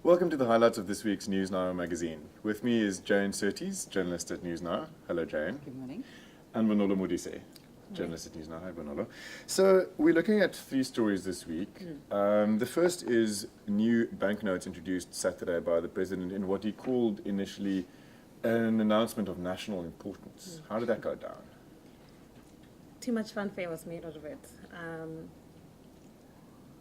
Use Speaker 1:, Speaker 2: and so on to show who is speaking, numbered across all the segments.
Speaker 1: Welcome to the highlights of this week's NewsNow magazine. With me is Jane Surtees, journalist at NewsNow. Hello, Jane.
Speaker 2: Good morning.
Speaker 1: And Bonolo Modise, journalist at NewsNow. Hi, Bonolo. So we're looking at three stories this week. The first is new banknotes introduced Saturday by the president in what he called initially an announcement of national importance. How did that go down?
Speaker 3: Too much fanfare was made out of it.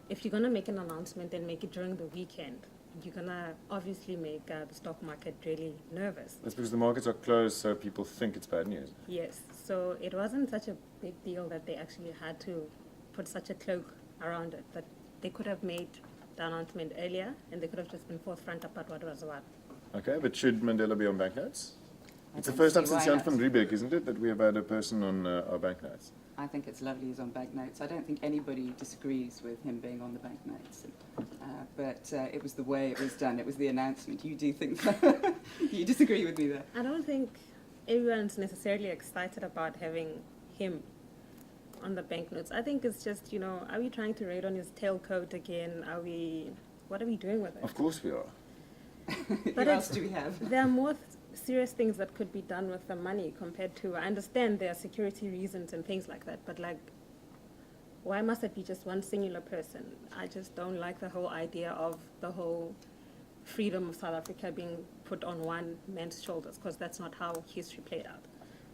Speaker 3: If you're going to make an announcement, then make it during the weekend. You're going to obviously make the stock market really nervous.
Speaker 1: That's because the markets are closed, so people think it's bad news.
Speaker 3: Yes, so it wasn't such a big deal that they actually had to put such a cloak around it. But they could have made the announcement earlier, and they could have just been forthfront about what was what.
Speaker 1: Okay, but should Mandela be on banknotes? It's the
Speaker 2: don't
Speaker 1: first
Speaker 2: see
Speaker 1: time since
Speaker 2: why
Speaker 1: Jan
Speaker 2: not.
Speaker 1: van Riebeeck, isn't it, that we have had a person on our banknotes?
Speaker 2: I think it's lovely he's on banknotes. I don't think anybody disagrees with him being on the banknotes. But it was the way it was done. It was the announcement. You do think that? You disagree with me there?
Speaker 3: I don't think everyone's necessarily excited about having him on the banknotes. I think it's just, are we trying to raid on his tailcoat again? What are we doing with it?
Speaker 1: Of course we are.
Speaker 3: But
Speaker 2: Who else do we have?
Speaker 3: There are more serious things that could be done with the money compared to, I understand there are security reasons and things like that, but why must it be just one singular person? I just don't like the whole idea of the whole freedom of South Africa being put on one man's shoulders, because that's not how history played out.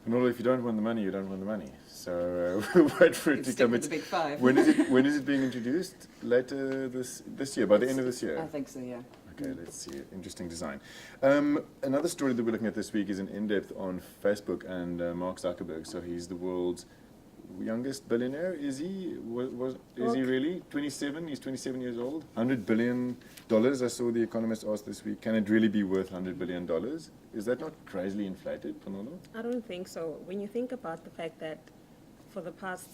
Speaker 1: Bonolo, if you don't win the money, you don't win the money. So we'll wait for it to
Speaker 2: Stick
Speaker 1: come.
Speaker 2: with the big five.
Speaker 1: When is it being introduced? Later this year, by the end of this year?
Speaker 2: I think so, yeah.
Speaker 1: Okay, let's see. Interesting design. Another story that we're looking at this week is an in-depth on Facebook and Mark Zuckerberg. So he's the world's youngest billionaire. Is he? Is he really? 27? He's 27 years old. $100 billion. I saw The Economist ask this week, can it really be worth $100 billion? Is that not crazily inflated, Panolo?
Speaker 3: I don't think so. When you think about the fact that for the past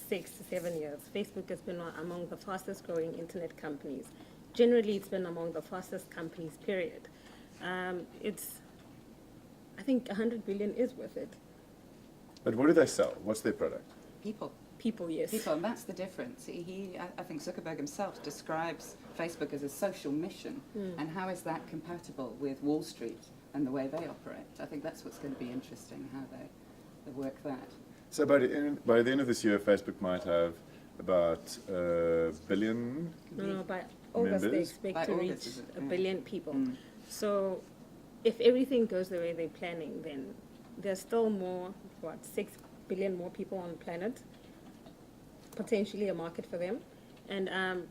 Speaker 3: 6 to 7 years, Facebook has been among the fastest growing internet companies. Generally, it's been among the fastest companies, period. I think 100 billion is worth it.
Speaker 1: But what do they sell? What's their product?
Speaker 2: People.
Speaker 3: People, yes.
Speaker 2: People, and that's the difference. I think Zuckerberg himself describes Facebook as a social mission, and how is that compatible with Wall Street and the way they operate? I think that's what's going to be interesting, how they work that.
Speaker 1: So by the end of this year, Facebook might have about a billion.
Speaker 3: No, by August they
Speaker 1: Members?
Speaker 3: expect
Speaker 2: By
Speaker 3: to
Speaker 2: August,
Speaker 3: reach
Speaker 2: is it?
Speaker 3: a
Speaker 2: Yeah.
Speaker 3: billion people.
Speaker 2: Mm.
Speaker 3: So if everything goes the way they're planning, then there's still 6 billion more people on the planet, potentially a market for them. And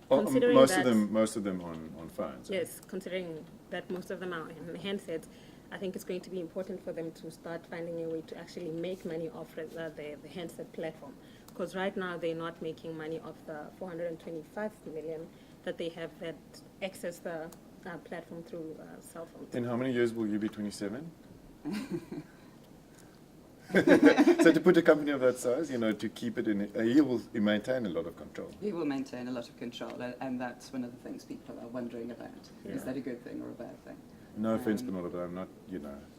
Speaker 3: considering
Speaker 1: most
Speaker 3: that,
Speaker 1: of them on phones.
Speaker 3: yes, considering that most of them are in handsets, I think it's going to be important for them to start finding a way to actually make money off the handset platform. Because right now they're not making money off the 425 million that they have that access the platform through cell phones.
Speaker 1: In how many years will you be 27? So to put a company of that size, to keep it in, he will maintain a lot of control.
Speaker 2: He will maintain a lot of control, and that's one of the things people are wondering about.
Speaker 1: Yeah.
Speaker 2: Is that a good thing or a bad thing?
Speaker 1: No offense, Bernardo, but I'm not,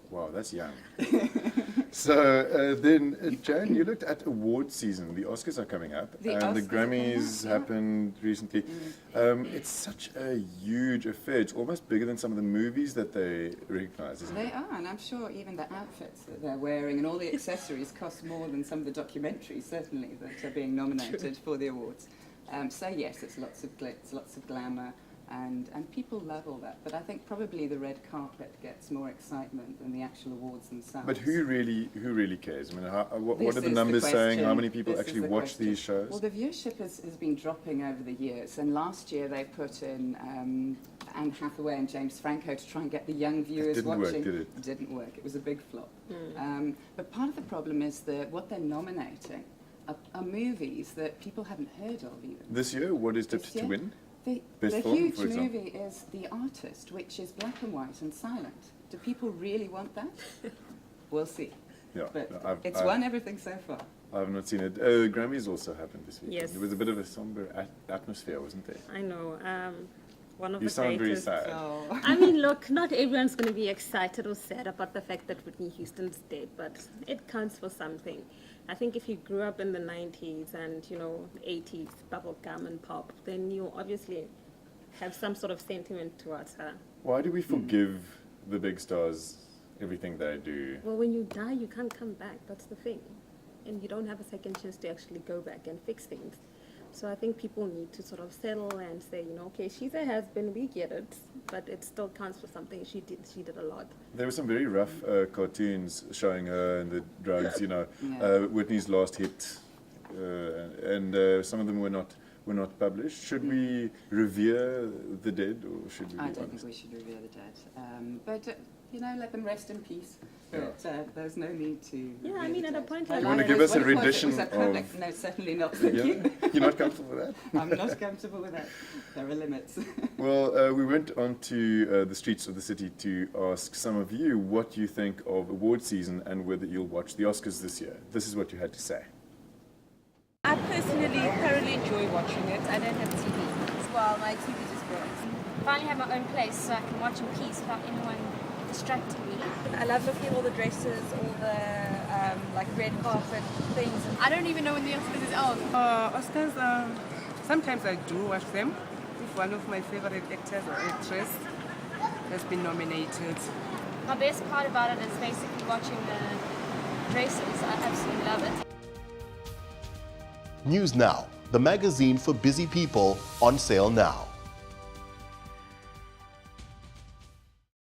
Speaker 1: wow, that's young. So then, Jane, you looked at award season. The Oscars are coming up,
Speaker 2: The
Speaker 1: and the
Speaker 2: Oscars are coming
Speaker 1: Grammys
Speaker 2: up, yeah.
Speaker 1: happened recently. It's such a huge affair. It's almost bigger than some of the movies that they recognize, isn't it?
Speaker 2: They are, and I'm sure even the outfits that they're wearing and all the accessories cost more than some of the documentaries, certainly, that are being nominated for the awards. So yes, it's lots of glitz, lots of glamour, and people love all that. But I think probably the red carpet gets more excitement than the actual awards themselves.
Speaker 1: But who really cares? I mean, what
Speaker 2: This
Speaker 1: are the
Speaker 2: is
Speaker 1: numbers saying?
Speaker 2: question.
Speaker 1: How many people
Speaker 2: This
Speaker 1: actually
Speaker 2: is the
Speaker 1: watch
Speaker 2: question.
Speaker 1: these shows?
Speaker 2: Well, the viewership has been dropping over the years, and last year they put in Anne Hathaway and James Franco to try and get the young viewers
Speaker 1: didn't work,
Speaker 2: watching.
Speaker 1: did it?
Speaker 2: It didn't work. It was a big flop. But part of the problem is that what they're nominating are movies that people haven't heard of even.
Speaker 1: This year, what is tipped
Speaker 2: This
Speaker 1: to
Speaker 2: year?
Speaker 1: win?
Speaker 2: The
Speaker 1: Best film,
Speaker 2: huge
Speaker 1: for example?
Speaker 2: movie is The Artist, which is black and white and silent. Do people really want that? We'll see.
Speaker 1: Yeah,
Speaker 2: But
Speaker 1: I've
Speaker 2: won everything so far.
Speaker 1: I've not seen it. Grammys also happened this week.
Speaker 3: Yes.
Speaker 1: There was a bit of a somber atmosphere, wasn't there?
Speaker 3: I know. One of
Speaker 1: You
Speaker 3: the
Speaker 1: sound very
Speaker 3: greatest.
Speaker 1: sad.
Speaker 2: Oh.
Speaker 3: I mean, look, not everyone's going to be excited or sad about the fact that Whitney Houston's dead, but it counts for something. I think if you grew up in the 90s and, 80s, bubblegum and pop, then you obviously have some sort of sentiment towards her.
Speaker 1: Why do we forgive the big stars everything they do?
Speaker 3: Well, when you die, you can't come back. That's the thing. And you don't have a second chance to actually go back and fix things. So I think people need to sort of settle and say, you know, okay, she's a has-been, we get it, but it still counts for something. She did a lot.
Speaker 1: There were some very rough cartoons showing her and the drugs, you know,
Speaker 2: Yeah.
Speaker 1: Whitney's last hit, and some of them were not published. Should we revere the dead, or should we?
Speaker 2: I
Speaker 1: be
Speaker 2: don't
Speaker 1: honest?
Speaker 2: think we should revere the dead. But you know, let them rest in peace.
Speaker 1: Yeah.
Speaker 2: But there's no need to.
Speaker 3: Yeah,
Speaker 2: revere
Speaker 3: I mean,
Speaker 2: the
Speaker 3: at a
Speaker 2: dead.
Speaker 3: point
Speaker 2: Well,
Speaker 3: like
Speaker 1: You wanna
Speaker 2: I
Speaker 1: give
Speaker 2: know
Speaker 1: us a
Speaker 2: what it was.
Speaker 1: rendition
Speaker 2: It was a public,
Speaker 1: of-
Speaker 2: No, certainly not. Thank
Speaker 1: Yeah?
Speaker 2: you.
Speaker 1: You're not comfortable with that?
Speaker 2: I'm not comfortable with that. There are limits.
Speaker 1: Well, we went onto the streets of the city to ask some of you what you think of award season and whether you'll watch the Oscars this year. This is what you had to say.
Speaker 4: I personally thoroughly enjoy watching it. I don't have TV.
Speaker 5: Well, my TV just broke.
Speaker 6: Finally have my own place so I can watch in peace without anyone distracting me.
Speaker 5: I love looking at all the dresses, all the like red carpet things.
Speaker 6: I don't even know when the Oscars is on.
Speaker 4: Oscars, sometimes I do watch them. If one of my favorite actors or actress has been nominated.
Speaker 6: My best part about it is basically watching the dresses. I absolutely love it.
Speaker 7: NewsNow, the magazine for busy people, on sale now.